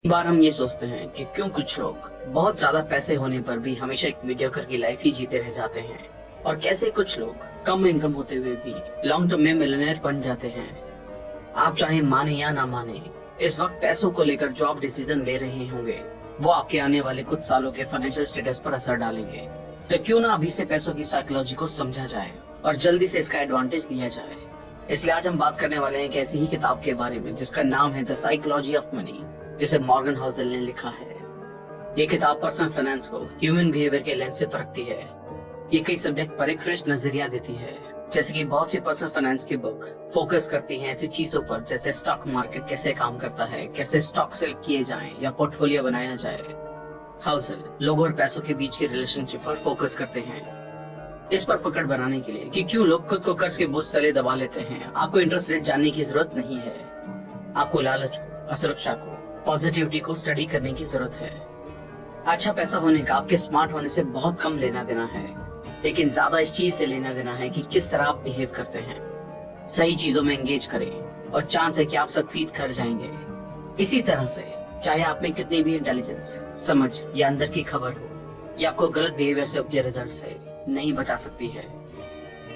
कई बार हम ये सोचते हैं कि क्यों कुछ लोग बहुत ज्यादा पैसे होने पर भी हमेशा एक मीडियोकर की लाइफ ही जीते रह जाते हैं और कैसे कुछ लोग कम इनकम होते हुए भी लॉन्ग टर्म में मिलियनेयर बन जाते हैं। आप चाहे माने या ना माने, इस वक्त पैसों को लेकर जो आप डिसीजन ले रहे होंगे वो आपके आने वाले कुछ सालों के फाइनेंशियल स्टेटस पर असर डालेंगे। तो क्यों ना अभी से पैसों की साइकोलॉजी को समझा जाए और जल्दी से इसका एडवांटेज लिया जाए। इसलिए आज हम बात करने वाले हैं एक ऐसी ही किताब के बारे में जिसका नाम है द साइकोलॉजी ऑफ मनी, जिसे मॉर्गन हाउसेल ने लिखा है। ये किताब पर्सनल फाइनेंस को ह्यूमन बिहेवियर के लेंस से परखती है। ये कई सब्जेक्ट पर एक फ्रेश नजरिया देती है। जैसे कि बहुत सी पर्सनल फाइनेंस की बुक फोकस करती हैं ऐसी चीजों पर जैसे स्टॉक मार्केट कैसे काम करता है, कैसे स्टॉक सेल किए जाएं या पोर्टफोलियो बनाया जाए। हाउसेल लोगों और पैसों के बीच के रिलेशनशिप पर फोकस करते हैं। इस पर पकड़ बनाने के लिए कि क्यों लोग खुद को कर्ज के बोझ तले दबा लेते हैं, आपको इंटरेस्ट रेट जानने की जरूरत नहीं है। आपको लालच को, असुरक्षा को, पॉजिटिविटी को स्टडी करने की जरूरत है। अच्छा पैसा होने का आपके स्मार्ट होने से बहुत कम लेना देना है, लेकिन ज्यादा इस चीज से लेना देना है कि किस तरह आप बिहेव करते हैं। सही चीजों में एंगेज करें और चांस है कि आप सक्सीड कर जाएंगे। इसी तरह से चाहे आप में कितनी भी इंटेलिजेंस, समझ या अंदर की खबर हो, ये आपको गलत बिहेवियर से उपजे रिजल्ट से नहीं बचा सकती है।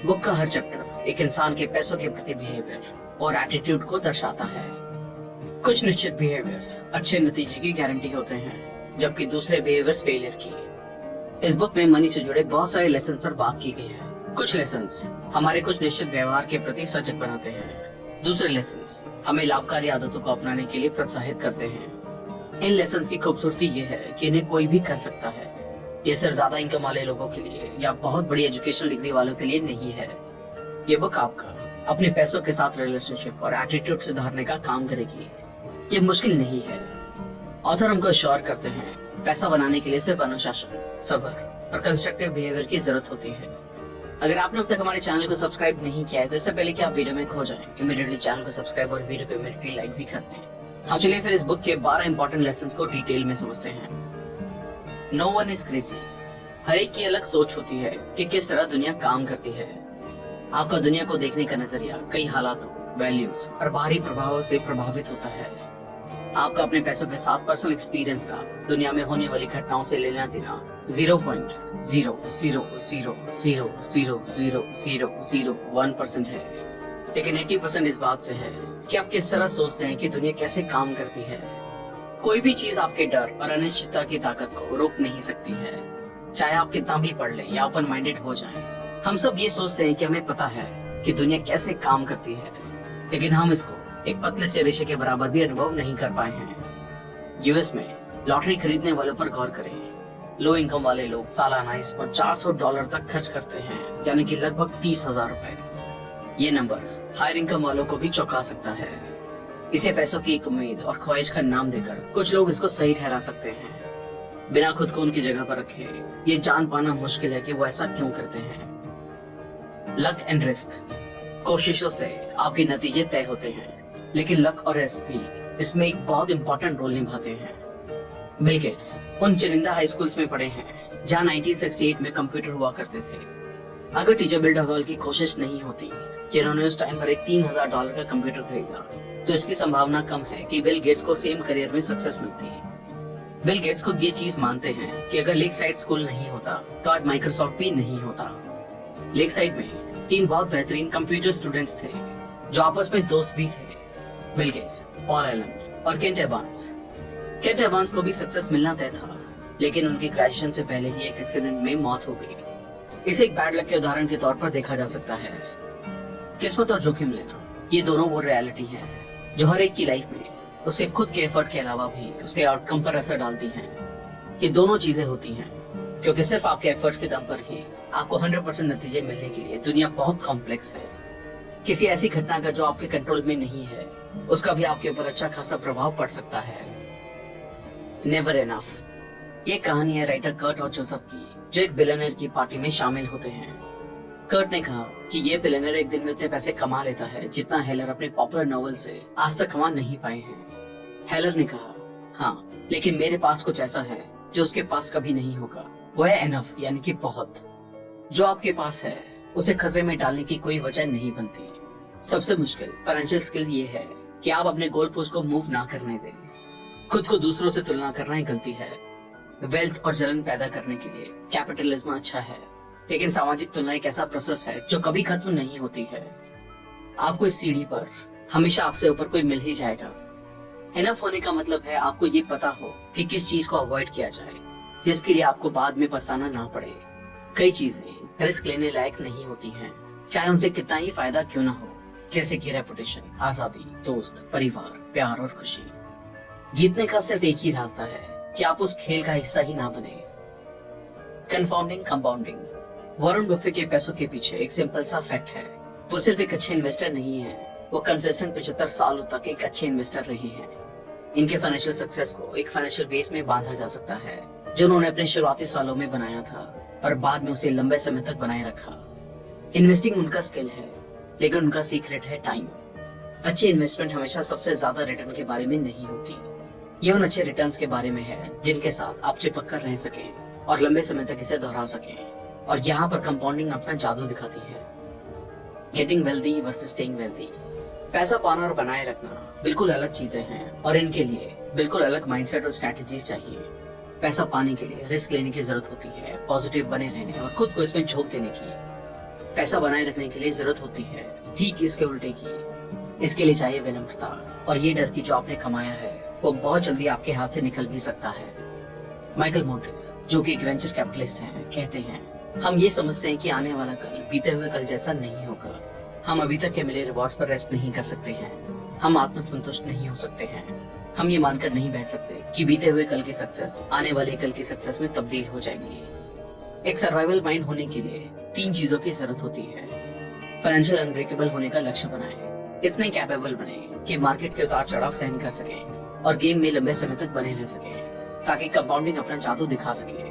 बुक का हर चैप्टर एक इंसान के पैसों के प्रति बिहेवियर और एटीट्यूड को दर्शाता है। कुछ निश्चित बिहेवियर्स अच्छे नतीजे की गारंटी होते हैं, जबकि दूसरे बिहेवियर्स फेलियर की। इस बुक में मनी से जुड़े बहुत सारे लेसन पर बात की गई है। कुछ लेसन्स हमारे कुछ निश्चित व्यवहार के प्रति सजग बनाते हैं, दूसरे लेसन्स हमें लाभकारी आदतों को अपनाने के लिए प्रोत्साहित करते हैं। इन लेसन्स की खूबसूरती ये है कि इन्हें कोई भी कर सकता है। ये सिर्फ ज्यादा इनकम वाले लोगों के लिए या बहुत बड़ी एजुकेशनल डिग्री वालों के लिए नहीं है। ये बुक आपका अपने पैसों के साथ रिलेशनशिप और एटीट्यूड सुधारने का काम करेगी। ये मुश्किल नहीं है। ऑथर हमको श्योर करते हैं पैसा बनाने के लिए सिर्फ अनुशासन, सब्र और कंस्ट्रक्टिव बिहेवियर की जरूरत होती है। अगर आपने अब तक हमारे चैनल को सब्सक्राइब नहीं किया है तो इससे पहले कि आप वीडियो में खो जाएं, इमीडिएटली चैनल को सब्सक्राइब और वीडियो को इमीडिएटली लाइक भी करते हैं। हम चलिए फिर इस बुक के 12 इंपॉर्टेंट लेसन्स को डिटेल में समझते हैं। No one is crazy. हर एक की अलग सोच होती है कि किस तरह दुनिया काम करती है। आपका दुनिया को देखने का नजरिया कई हालातों, वैल्यूज और बाहरी प्रभावों से प्रभावित होता है। आपका अपने पैसों के साथ पर्सनल एक्सपीरियंस का दुनिया में होने वाली घटनाओं से लेना देना 0.000000001% है, लेकिन 80% इस बात से है कि आप किस तरह सोचते हैं कि दुनिया कैसे काम करती है। कोई भी चीज आपके डर और अनिश्चितता की ताकत को रोक नहीं सकती है, चाहे आप कितना भी पढ़ लें या ओपन माइंडेड हो जाएं। हम सब ये सोचते हैं कि हमें पता है कि दुनिया कैसे काम करती है, लेकिन हम इसको एक पतले से रेशे के बराबर भी अनुभव नहीं कर पाए हैं। यूएस में लॉटरी खरीदने वालों पर गौर करें। लो इनकम वाले लोग सालाना इस पर $400 तक खर्च करते हैं, यानी कि लगभग 30,000 रुपए। ये नंबर हायर इनकम वालों को भी चौंका सकता है। इसे पैसों की एक उम्मीद और ख्वाहिश का नाम देकर कुछ लोग इसको सही ठहरा सकते हैं। बिना खुद को उनकी जगह पर रखे ये जान पाना मुश्किल है कि वो ऐसा क्यों करते हैं। Luck and risk. कोशिशों से आपके नतीजे तय होते हैं, लेकिन लक और रिस्क भी इसमें एक बहुत इंपॉर्टेंट रोल निभाते हैं। बिल गेट्स उन चुनिंदा हाई स्कूल्स में पढ़े हैं जहां 1968 में कंप्यूटर हुआ करते थे। अगर टीचर बिल डगवाल की कोशिश नहीं होती, जिन्होंने उस टाइम पर एक $3,000 का कंप्यूटर खरीदा, तो इसकी संभावना कम है कि बिल गेट्स को सेम करियर में सक्सेस मिलती है। बिल गेट्स खुद ये चीज मानते हैं कि अगर लेक साइड स्कूल नहीं होता तो आज माइक्रोसॉफ्ट भी नहीं होता। लेक साइड में 3 बहुत बेहतरीन कंप्यूटर स्टूडेंट्स थे जो आपस में दोस्त भी थे, बिल गेट्स, पॉल एलन और केंट एवांस। केंट एवांस को भी सक्सेस मिलना तय था, लेकिन उनकी ग्रेजुएशन से पहले ही एक एक्सीडेंट में मौत हो गई। इसे एक बैड लक के उदाहरण के तौर पर देखा जा सकता है। किस्मत और जोखिम लेना, ये दोनों वो रियलिटी है जो हर एक की लाइफ में उसके खुद के एफर्ट के अलावा भी उसके आउटकम पर असर डालती हैं। ये दोनों चीजें होती हैं क्योंकि सिर्फ आपके एफर्ट्स के दम पर ही आपको 100% नतीजे मिलने के लिए दुनिया बहुत कॉम्प्लेक्स है। किसी ऐसी घटना का जो आपके कंट्रोल में नहीं है, उसका भी आपके ऊपर अच्छा खासा प्रभाव पड़ सकता है। Never enough. ये कहानी है राइटर कर्ट और जोसेफ की, जो एक बिलियनर की पार्टी में शामिल होते हैं। कर्ट ने कहा कि ये बिलियनर एक दिन में उतने पैसे कमा लेता है जितना हेलर अपने पॉपुलर नॉवेल से आज तक कमा नहीं पाए हैं। हेलर ने कहा, हाँ, लेकिन मेरे पास कुछ ऐसा है जो उसके पास कभी नहीं होगा। वो है एनफ, यानी कि बहुत। जो आपके पास है उसे खतरे में डालने की कोई वजह नहीं बनती। सबसे मुश्किल फाइनेंशियल स्किल ये है कि आप अपने गोल पोस्ट को मूव ना करने दें। खुद को दूसरों से तुलना करना ही गलती है। वेल्थ और जलन पैदा करने के लिए कैपिटलिज्म अच्छा है, लेकिन सामाजिक तुलना एक ऐसा प्रोसेस है जो कभी खत्म नहीं होती है। आपको इस सीढ़ी पर हमेशा आपसे ऊपर कोई मिल ही जाएगा। इनफ होने का मतलब है आपको ये पता हो कि किस चीज को अवॉइड किया जाए, जिसके लिए आपको बाद में पछताना ना पड़े। कई चीजें रिस्क लेने लायक नहीं होती हैं, चाहे उनसे कितना ही फायदा क्यों ना हो, जैसे कि रेपुटेशन, आजादी, दोस्त, परिवार, प्यार और खुशी। जीतने का सिर्फ एक ही रास्ता है कि आप उस खेल का हिस्सा ही ना बने। Confounding compounding. वॉरेन बफेट के पैसों के पीछे एक सिंपल सा फैक्ट है, वो सिर्फ एक अच्छे इन्वेस्टर नहीं है, वो कंसिस्टेंट 75 सालों तक एक अच्छे इन्वेस्टर रहे हैं। इनके फाइनेंशियल सक्सेस को एक फाइनेंशियल बेस में बांधा जा सकता है जो उन्होंने अपने शुरुआती सालों में बनाया था और बाद में उसे लंबे समय तक बनाए रखा। इन्वेस्टिंग उनका स्किल है, लेकिन उनका सीक्रेट है टाइम। अच्छी इन्वेस्टमेंट हमेशा सबसे ज्यादा रिटर्न के बारे में नहीं होती, ये उन अच्छे रिटर्न्स के बारे में है जिनके साथ आप चिपक कर रह सकें और लंबे समय तक इसे दोहरा सकें। और यहाँ पर कंपाउंडिंग अपना जादू दिखाती है। Getting wealthy versus staying wealthy. पैसा पाना और बनाए रखना बिल्कुल अलग चीजें हैं और इनके लिए बिल्कुल अलग माइंडसेट और स्ट्रेटजीज चाहिए। पैसा पाने के लिए रिस्क लेने की जरूरत होती है, पॉजिटिव बने रहने और खुद को इसमें झोंक देने की। पैसा बनाए रखने के लिए जरूरत होती है ठीक इसके उल्टे की। इसके लिए चाहिए विनम्रता और ये डर की जो आपने कमाया है वो बहुत जल्दी आपके हाथ से निकल भी सकता है। माइकल मोर्टिस, जो कि एक वेंचर कैपिटलिस्ट हैं, कहते हैं, हम ये समझते हैं कि आने वाला कल बीते हुए कल जैसा नहीं होगा। हम अभी तक के मिले रिवॉर्ड्स पर रेस्ट नहीं कर सकते हैं। हम आत्मसंतुष्ट नहीं हो सकते हैं। हम ये मानकर नहीं बैठ सकते कि बीते हुए कल की सक्सेस आने वाले कल की सक्सेस में तब्दील हो जाएंगी। एक सर्वाइवल माइंड होने के लिए 3 चीजों की जरूरत होती है। फाइनेंशियल अनब्रेकेबल होने का लक्ष्य बनाएं, इतने कैपेबल बने कि मार्केट के उतार चढ़ाव सहन कर सकें और गेम में लंबे समय तक बने रह सकें, ताकि कंपाउंडिंग अपना जादू दिखा सके।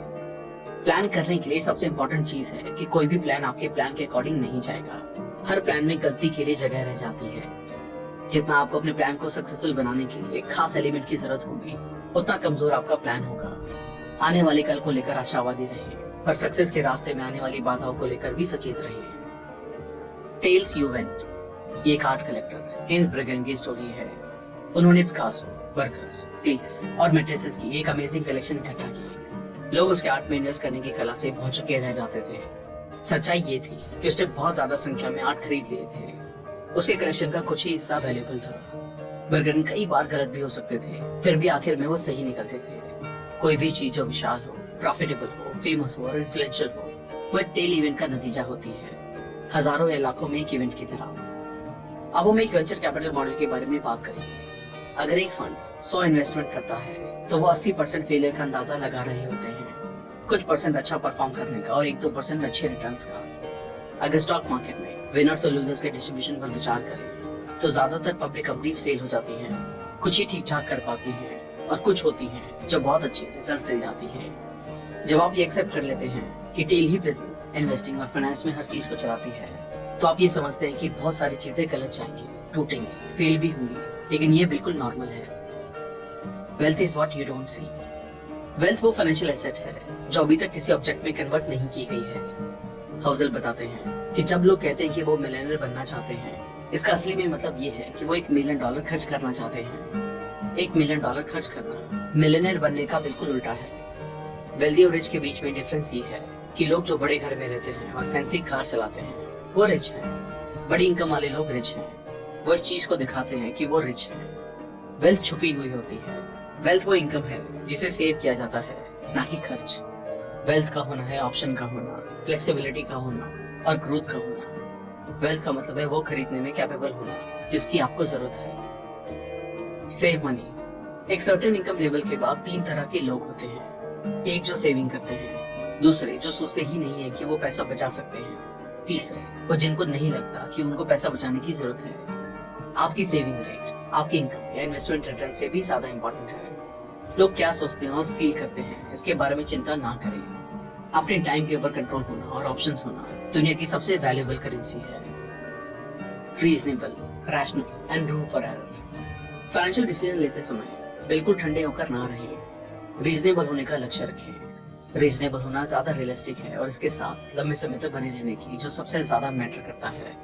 प्लान करने के लिए सबसे इम्पोर्टेंट चीज है कि कोई भी प्लान आपके प्लान के अकॉर्डिंग नहीं जाएगा। हर प्लान में गलती के लिए जगह रह जाती है। जितना आपको अपने प्लान को सक्सेसफुल बनाने के लिए खास एलिमेंट की जरूरत होगी, उतना कमजोर आपका प्लान होगा। आने वाले कल को लेकर आशावादी रहें, पर सक्सेस के रास्ते में आने वाली बाधाओं को लेकर भी सचेत रहें। Tells you went. ये एक आर्ट कलेक्टर हेंस ब्रिगेन की स्टोरी है। उन्होंने पिकासो, बर्गस, क्लीस और मैट्रिसेस की एक अमेजिंग कलेक्शन इकट्ठा की। लोग उसके आर्ट में इन्वेस्ट करने की कला से बहुत चुके रह जाते थे। सच्चाई ये थी कि उसने बहुत ज्यादा संख्या में आर्ट खरीद लिए थे। उसके कलेक्शन का कुछ ही हिस्सा वैल्यूएबल था। बर्गन कई बार गलत भी हो सकते थे, फिर भी आखिर में वो सही निकलते थे। कोई भी चीज जो विशाल हो, प्रॉफिटेबल हो, फेमस हो और इन्फ्लुएंशियल हो, वो एक टेल इवेंट का नतीजा होती है, हजारों या लाखों में एक इवेंट की तरह। अब हम एक वेंचर कैपिटल मॉडल के बारे में बात करें। अगर एक फंड 100 इन्वेस्टमेंट करता है तो वो 80% फेलियर का अंदाजा लगा रहे होते हैं, कुछ परसेंट अच्छा परफॉर्म करने का और 1-2% अच्छे रिटर्न्स का। अगर स्टॉक मार्केट में विनर्स और लूजर्स के डिस्ट्रीब्यूशन पर विचार करें तो ज्यादातर पब्लिक कंपनीज फेल हो जाती हैं, कुछ ही ठीक ठाक कर पाती हैं और कुछ होती हैं जो बहुत अच्छे रिजल्ट दे जाती हैं। जब आप ये एक्सेप्ट कर लेते हैं कि टेल ही बिजनेस, इन्वेस्टिंग और फाइनेंस में हर चीज को चलाती है, तो आप ये समझते हैं कि बहुत सारी चीजें गलत जाएंगी, टूटेंगी, फेल भी होंगी, लेकिन ये बिल्कुल नॉर्मल है। Wealth is what you don't see. Wealth वो फाइनेंशियल एसेट है जो अभी तक किसी ऑब्जेक्ट में कन्वर्ट नहीं की गई है। हाउसल बताते हैं कि जब लोग कहते हैं कि वो मिलियनर बनना चाहते हैं, इसका असली में मतलब ये है कि वो $1 मिलियन खर्च करना चाहते हैं। $1 मिलियन खर्च करना मिलियनर बनने का बिल्कुल उल्टा है। वेल्दी और रिच के बीच में डिफरेंस ये है कि लोग जो बड़े घर में रहते हैं और फैंसी कार चलाते हैं वो रिच हैं। बड़ी इनकम वाले लोग रिच हैं, वो इस चीज को दिखाते हैं कि वो रिच हैं। वेल्थ छुपी हुई होती है। वेल्थ वो इनकम है जिसे सेव किया जाता है, ना कि खर्च। वेल्थ का होना है ऑप्शन का होना, फ्लेक्सिबिलिटी का होना और ग्रोथ का होना। वेल्थ का मतलब है वो खरीदने में कैपेबल होना जिसकी आपको जरूरत है। Save money. एक सर्टेन इनकम लेवल के बाद 3 तरह के लोग होते हैं। एक जो सेविंग करते हैं, दूसरे जो सोचते ही नहीं है कि वो पैसा बचा सकते हैं, तीसरे वो जिनको नहीं लगता कि उनको पैसा बचाने की जरूरत है। आपकी सेविंग रेट आपकी इनकम या इन्वेस्टमेंट रिटर्न से भी ज्यादा इम्पोर्टेंट है। लोग क्या सोचते हैं और फील करते हैं इसके बारे में चिंता ना करें। अपने टाइम के ऊपर कंट्रोल होना और ऑप्शंस होना दुनिया की सबसे वैल्यूएबल करेंसी है। Reasonable, rational and room for error. Financial decision लेते समय बिल्कुल ठंडे होकर ना रहें। रीजनेबल होने का लक्ष्य रखें। रीजनेबल होना ज्यादा रियलिस्टिक है और इसके साथ लंबे समय तक बने रहने की जो सबसे ज्यादा मैटर करता है।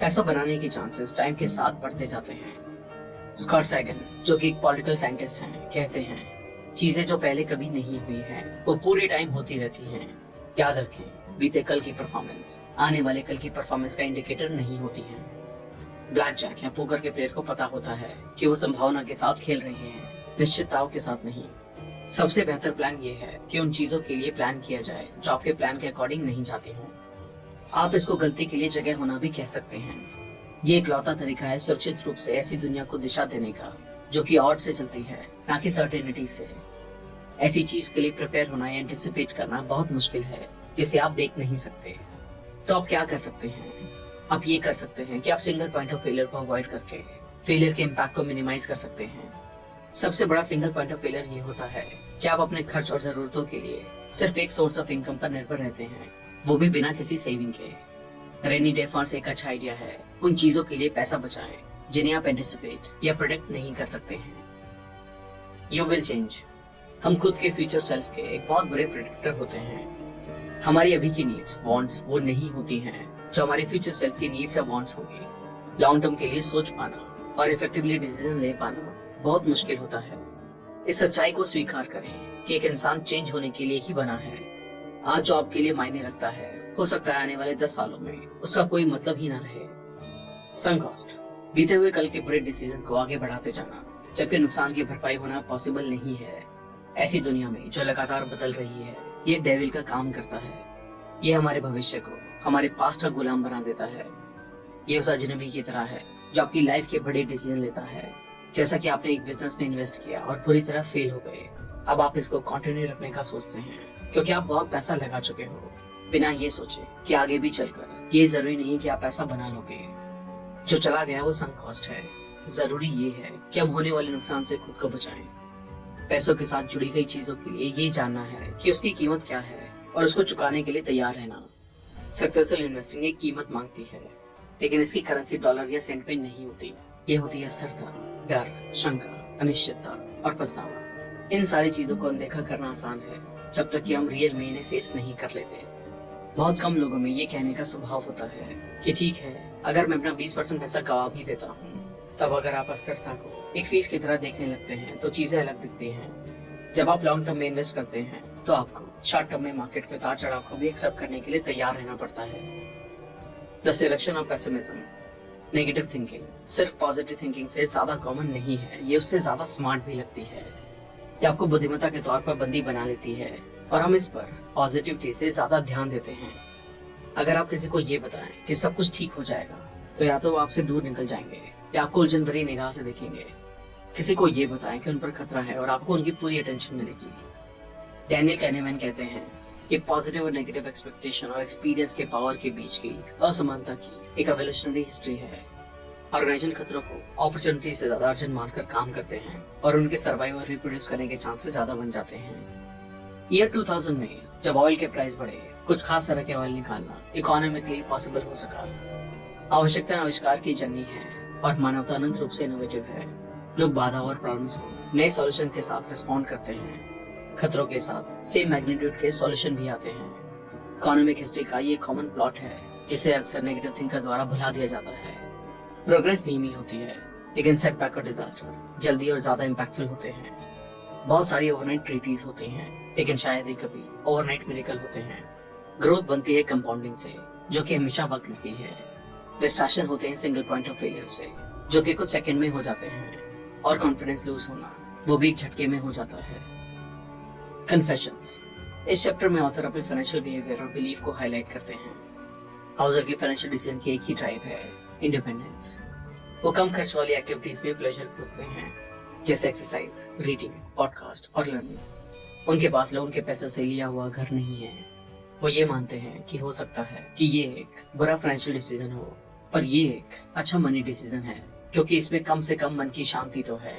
पैसा बनाने के चांसेस टाइम के साथ बढ़ते जाते हैं। स्कॉट सैगन, जो कि एक पॉलिटिकल साइंटिस्ट हैं, कहते हैं चीजें जो पहले कभी नहीं हुई हैं वो पूरे टाइम होती रहती हैं। याद रखें, बीते कल की परफॉर्मेंस आने वाले कल की परफॉर्मेंस का इंडिकेटर नहीं होती है। ब्लैक जैक या पोकर के प्लेयर को पता होता है कि वो संभावना के साथ खेल रहे हैं, निश्चितताओं के साथ नहीं। सबसे बेहतर प्लान ये है कि उन चीजों के लिए प्लान किया जाए जो आपके प्लान के अकॉर्डिंग नहीं जाती हो। आप इसको गलती के लिए जगह होना भी कह सकते हैं। ये इकलौता तरीका है सुरक्षित रूप से ऐसी दुनिया को दिशा देने का जो कि ऑड से चलती है, ना कि सर्टेनिटी से। ऐसी चीज के लिए प्रिपेयर होना या एंटिसिपेट करना बहुत मुश्किल है जिसे आप देख नहीं सकते। तो आप क्या कर सकते हैं? आप ये कर सकते हैं कि आप सिंगल पॉइंट ऑफ फेलियर को अवॉइड करके फेलियर के इम्पैक्ट को मिनिमाइज कर सकते हैं। सबसे बड़ा सिंगल पॉइंट ऑफ फेलियर ये होता है कि आप अपने खर्च और जरूरतों के लिए सिर्फ एक सोर्स ऑफ इनकम पर निर्भर रहते हैं, वो भी बिना किसी सेविंग के। रेनी डे फंड्स एक अच्छा आइडिया है। उन चीजों के लिए पैसा बचाएं जिन्हें आप एंटिसिपेट या प्रेडिक्ट नहीं कर सकते हैं। You will change. हम खुद के फ्यूचर सेल्फ के एक बहुत बड़े प्रेडिक्टर होते हैं। हमारी अभी की नीड्स, वांट्स वो नहीं होती हैं जो हमारे फ्यूचर सेल्फ की नीड्स या वांट्स होंगी। लॉन्ग टर्म के लिए सोच पाना और इफेक्टिवली डिसीजन ले पाना बहुत मुश्किल होता है। इस सच्चाई को स्वीकार करें कि एक इंसान चेंज होने के लिए ही बना है। आज जो आपके लिए मायने रखता है, हो सकता है आने वाले 10 सालों में उसका कोई मतलब ही ना रहे। संक कॉस्ट, बीते हुए कल के बड़े डिसीजंस को आगे बढ़ाते जाना जबकि नुकसान की भरपाई होना पॉसिबल नहीं है। ऐसी दुनिया में जो लगातार बदल रही है, ये डेविल का काम करता है। ये हमारे भविष्य को हमारे पास्ट का गुलाम बना देता है। ये उस अजनबी की तरह है जो आपकी लाइफ के बड़े डिसीजन लेता है। जैसा कि आपने एक बिजनेस में इन्वेस्ट किया और पूरी तरह फेल हो गए, अब आप इसको कंटिन्यू रखने का सोचते हैं क्योंकि आप बहुत पैसा लगा चुके हो, बिना ये सोचे कि आगे भी चलकर ये जरूरी नहीं कि आप पैसा बना लोगे। जो चला गया वो संक कॉस्ट है। जरूरी ये है कि हम होने वाले नुकसान से खुद को बचाएं। पैसों के साथ जुड़ी गई चीजों के लिए ये जानना है कि उसकी कीमत क्या है और उसको चुकाने के लिए तैयार रहना। सक्सेसफुल इन्वेस्टिंग एक कीमत मांगती है, लेकिन इसकी करेंसी डॉलर या सेंट में नहीं होती। ये होती है स्थिरता, डर, शंका, अनिश्चितता और पछतावा। इन सारी चीजों को अनदेखा करना आसान है जब तक कि हम रियल में इन्हें फेस नहीं कर लेते। बहुत कम लोगों में ये कहने का स्वभाव होता है कि ठीक है, अगर मैं अपना 20% पैसा गवा भी देता हूँ, तब अगर आप अस्थिरता को एक फीस की तरह देखने लगते हैं तो चीजें अलग दिखती हैं। जब आप लॉन्ग टर्म में इन्वेस्ट करते हैं तो आपको शॉर्ट टर्म में मार्केट के उतार चढ़ाव को भी एक्सेप्ट करने के लिए तैयार रहना पड़ता है। The selection of pessimism, negative thinking सिर्फ पॉजिटिव थिंकिंग से ज्यादा कॉमन नहीं है, ये उससे ज्यादा स्मार्ट भी लगती है। ये आपको बुद्धिमत्ता के तौर पर बंदी बना लेती है और हम इस पर पॉजिटिविटी से ज्यादा ध्यान देते हैं। अगर आप किसी को ये बताएं कि सब कुछ ठीक हो जाएगा, तो या तो वो आपसे दूर निकल जाएंगे या आपको उलझन भरी निगाह से देखेंगे। किसी को ये बताएं कि उन पर खतरा है और आपको उनकी पूरी अटेंशन मिलेगी। डैनियल कैनेमैन कहते हैं, ये पॉजिटिव और नेगेटिव एक्सपेक्टेशन और एक्सपीरियंस के पावर के बीच की असमानता की एक एवोल्यूशनरी हिस्ट्री है। ऑर्गेनाइजेशन खतरों को अपॉर्चुनिटी से ज्यादा अर्जेंट मानकर काम करते हैं और उनके सर्वाइव और रिप्रोड्यूस करने के चांसेस ज्यादा बन जाते हैं। ईयर 2000 में जब ऑयल के प्राइस बढ़े, कुछ खास तरह के ऑयल निकालना इकोनॉमिकली पॉसिबल हो सका। आवश्यकता आविष्कार की जननी है और मानवता अनंत रूप से इनोवेटिव है। लोग बाधा और प्रॉब्लम्स को नए सॉल्यूशन के साथ रिस्पॉन्ड करते हैं। खतरों के साथ सेम मैग्नीट्यूड के सॉल्यूशन भी आते हैं। इकोनॉमिक हिस्ट्री का ये कॉमन प्लॉट है जिसे अक्सर नेगेटिव थिंकर द्वारा भुला दिया जाता है। प्रोग्रेस धीमी होती है, लेकिन सेटबैक और डिजास्टर जल्दी और ज्यादा इम्पैक्टफुल होते हैं। बहुत सारी ओवरनाइट ट्रीटीज होती हैं, लेकिन शायद ही कभी ओवरनाइट मिरेकल होते हैं। ग्रोथ बनती है कंपाउंडिंग से, जो कि हमेशा वक्त लेती है। डिस्ट्रैक्शन होते हैं सिंगल पॉइंट ऑफ फेलियर से, जो कि कुछ सेकंड में हो जाते हैं। और कॉन्फिडेंस लूज होना, वो भी एक झटके में हो जाता है। कन्फेशंस, इस चैप्टर में ऑथर अपने फाइनेंशियल बिहेवियर और बिलीफ को हाईलाइट करते हैं। हाउसर की फाइनेंशियल डिसीजन की एक ही ड्राइव है, इंडिपेंडेंस। वो कम खर्च वाली एक्टिविटीज में प्लेजर खोजते हैं, जैसे एक्सरसाइज, रीडिंग, पॉडकास्ट और लर्निंग। उनके पास लोगों के पैसों से लिया हुआ घर नहीं है। वो ये मानते हैं कि हो सकता है कि ये एक बुरा फाइनेंशियल डिसीजन हो, पर ये एक अच्छा मनी डिसीजन है क्योंकि इसमें कम से कम मन की शांति तो है।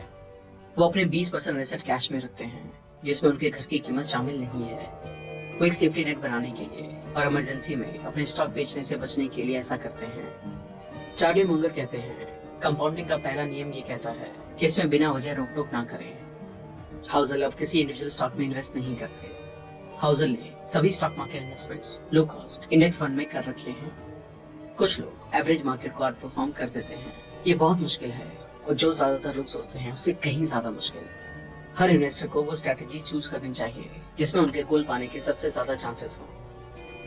वो अपने 20% एसेट कैश में रखते हैं, जिसमें उनके घर की कीमत शामिल नहीं है। वो एक सेफ्टी नेट बनाने के लिए और इमरजेंसी में अपने स्टॉक बेचने से बचने के लिए ऐसा करते हैं। चार्ली मुंगर कहते हैं, कंपाउंडिंग का पहला नियम ये कहता है कि इसमें बिना वजह रोक टोक ना करें। हाउसर अब किसी इंडिविजुअल स्टॉक में इन्वेस्ट नहीं करते। हाउसर ने सभी stock market investments low cost index fund में कर रखे हैं। कुछ लोग एवरेज मार्केट को आउट परफॉर्म कर देते हैं। ये बहुत मुश्किल है, और जो ज्यादातर लोग सोचते हैं उससे कहीं ज्यादा मुश्किल। हर इन्वेस्टर को वो स्ट्रैटेजी चूज करनी चाहिए जिसमें उनके गोल पाने के सबसे ज्यादा चांसेस हो।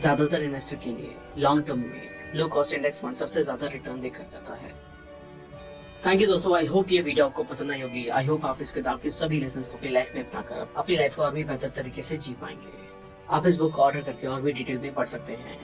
ज्यादातर इन्वेस्टर के लिए लॉन्ग टर्म में लो कॉस्ट इंडेक्स फंड सबसे ज्यादा रिटर्न देकर जाता है। थैंक यू दोस्तों, आई होप ये वीडियो आपको पसंद आई होगी। आई होप आप इस किताब के सभी लेसन को अपनी लाइफ में अपनाकर अपनी लाइफ को और भी बेहतर तरीके से जी पाएंगे। आप इस बुक को ऑर्डर करके और भी डिटेल में पढ़ सकते हैं।